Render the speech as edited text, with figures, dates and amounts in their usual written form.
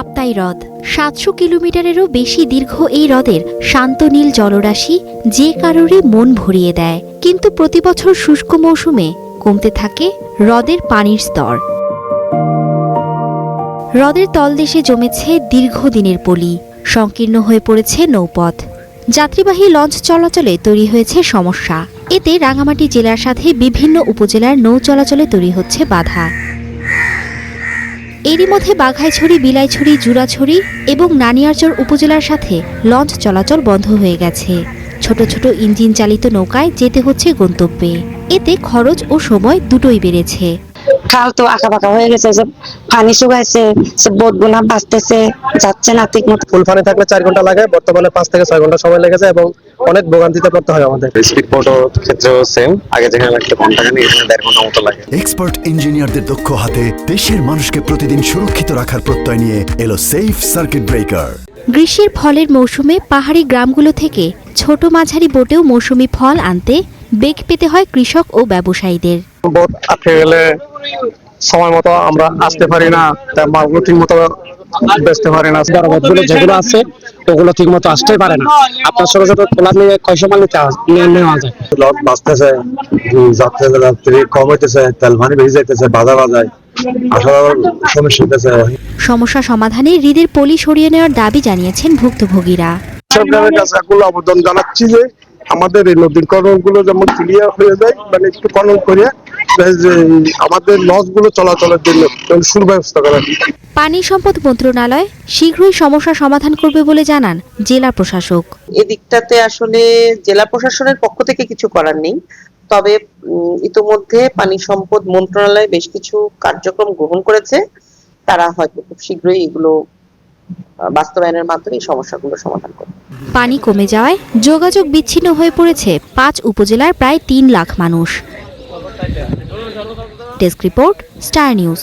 কাপ্তাই হ্রদ ৭০০ কিলোমিটারেরও বেশি দীর্ঘ এই হ্রদের শান্ত নীল জলরাশি যে কারোরই মন ভরিয়ে দেয়। কিন্তু প্রতিবছর শুষ্ক মৌসুমে কমতে থাকে হ্রদের পানির স্তর। হ্রদের তলদেশে জমেছে দীর্ঘদিনের পলি, সংকীর্ণ হয়ে পড়েছে নৌপথ। যাত্রীবাহী লঞ্চ চলাচলে তৈরি হয়েছে সমস্যা। এতে রাঙামাটি জেলার সাথে বিভিন্ন উপজেলার নৌ চলাচলে তৈরি হচ্ছে বাধা। এরই মধ্যে বাঘাইছড়ি, বিলাইছড়ি, জুরাছড়ি এবং নানিয়ারচর উপজেলার সাথে লঞ্চ চলাচল বন্ধ হয়ে গেছে। ছোট ছোট ইঞ্জিন চালিত নৌকায় যেতে হচ্ছে গন্তব্যে। এতে খরচ ও সময় দুটোই বেড়েছে। খাল তো আঁকা বাঁকা হয়ে গেছে, যে পানি শুকাইছে, সে বোটগুলো বাঁচতেছে, যাচ্ছে না ঠিক মতো। ফুল পানি থাকলে 4 ঘন্টা লাগে, বর্তমানে 5 থেকে 6 ঘন্টা সময় লেগেছে এবং অনেক ভোগান্তিতে পড়তে হয় আমাদের। স্পিড বোটের ক্ষেত্রেও সেম, আগে যেখানে লাগতো ঘন্টা খানি, এখানে 1.5 ঘন্টা মতো লাগে। এক্সপার্ট ইঞ্জিনিয়ারদের দক্ষ হাতে দেশের মানুষকে প্রতিদিন সুরক্ষিত রাখার প্রত্যয় নিয়ে এলো সেফ সার্কিট ব্রেকার। গ্রীষ্মের ফলের মৌসুমে পাহাড়ি গ্রামগুলো থেকে ছোট মাঝারি বোটেও মৌসুমি ফল আনতে বেগ পেতে হয় কৃষক ও ব্যবসায়ীদের। বোট আটকে গেলে সময় মতো আমরা আসতে পারি না, তার মালগুলো ঠিক মতো বেচতে পারি না। বড় বোটগুলো যেগুলো আছে ওগুলো ঠিক মতো আসতেই পারে না। আপনার ছোট ছোট খোলা নিয়ে কয়শো মাল নেওয়া যায়। লট বাঁচতেছে, যাত্রী কম হইতেছে, তেল পানি বেশি যাইতেছে, বাধা বাজায়, আসলে সমস্যা হইতেছে। সমস্যা সমাধানে হ্রদের পলি সরিয়ে নেওয়ার দাবি জানিয়েছেন ভুক্তভোগীরা। সরকারের কাছে আকুল আবেদন জানাচ্ছি যে আমাদের এই নদীর খননগুলো যেমন ক্লিয়ার হয়ে যায়, মানে একটু খনন করে যে আমাদের লঞ্চগুলো চলাচলের জন্য সুব্যবস্থা করা। পানি সম্পদ মন্ত্রণালয় শীঘ্রই সমস্যা সমাধান করবে বলে জানান জেলা প্রশাসক। এদিকটাতে আসলে জেলা প্রশাসনের পক্ষ থেকে কিছু করার নেই, তবে ইতোমধ্যে পানি সম্পদ মন্ত্রণালয় বেশ কিছু কার্যক্রম গ্রহণ করেছে। তারা হয়তো খুব শীঘ্রই এগুলো বাস্তবায়নের মাধ্যমে এই সমস্যাগুলো সমাধান করবে। পানি কমে যাওয়ায় যোগাযোগ বিচ্ছিন্ন হয়ে পড়েছে 5 উপজেলার প্রায় 3 লাখ মানুষ। Desk report, star news.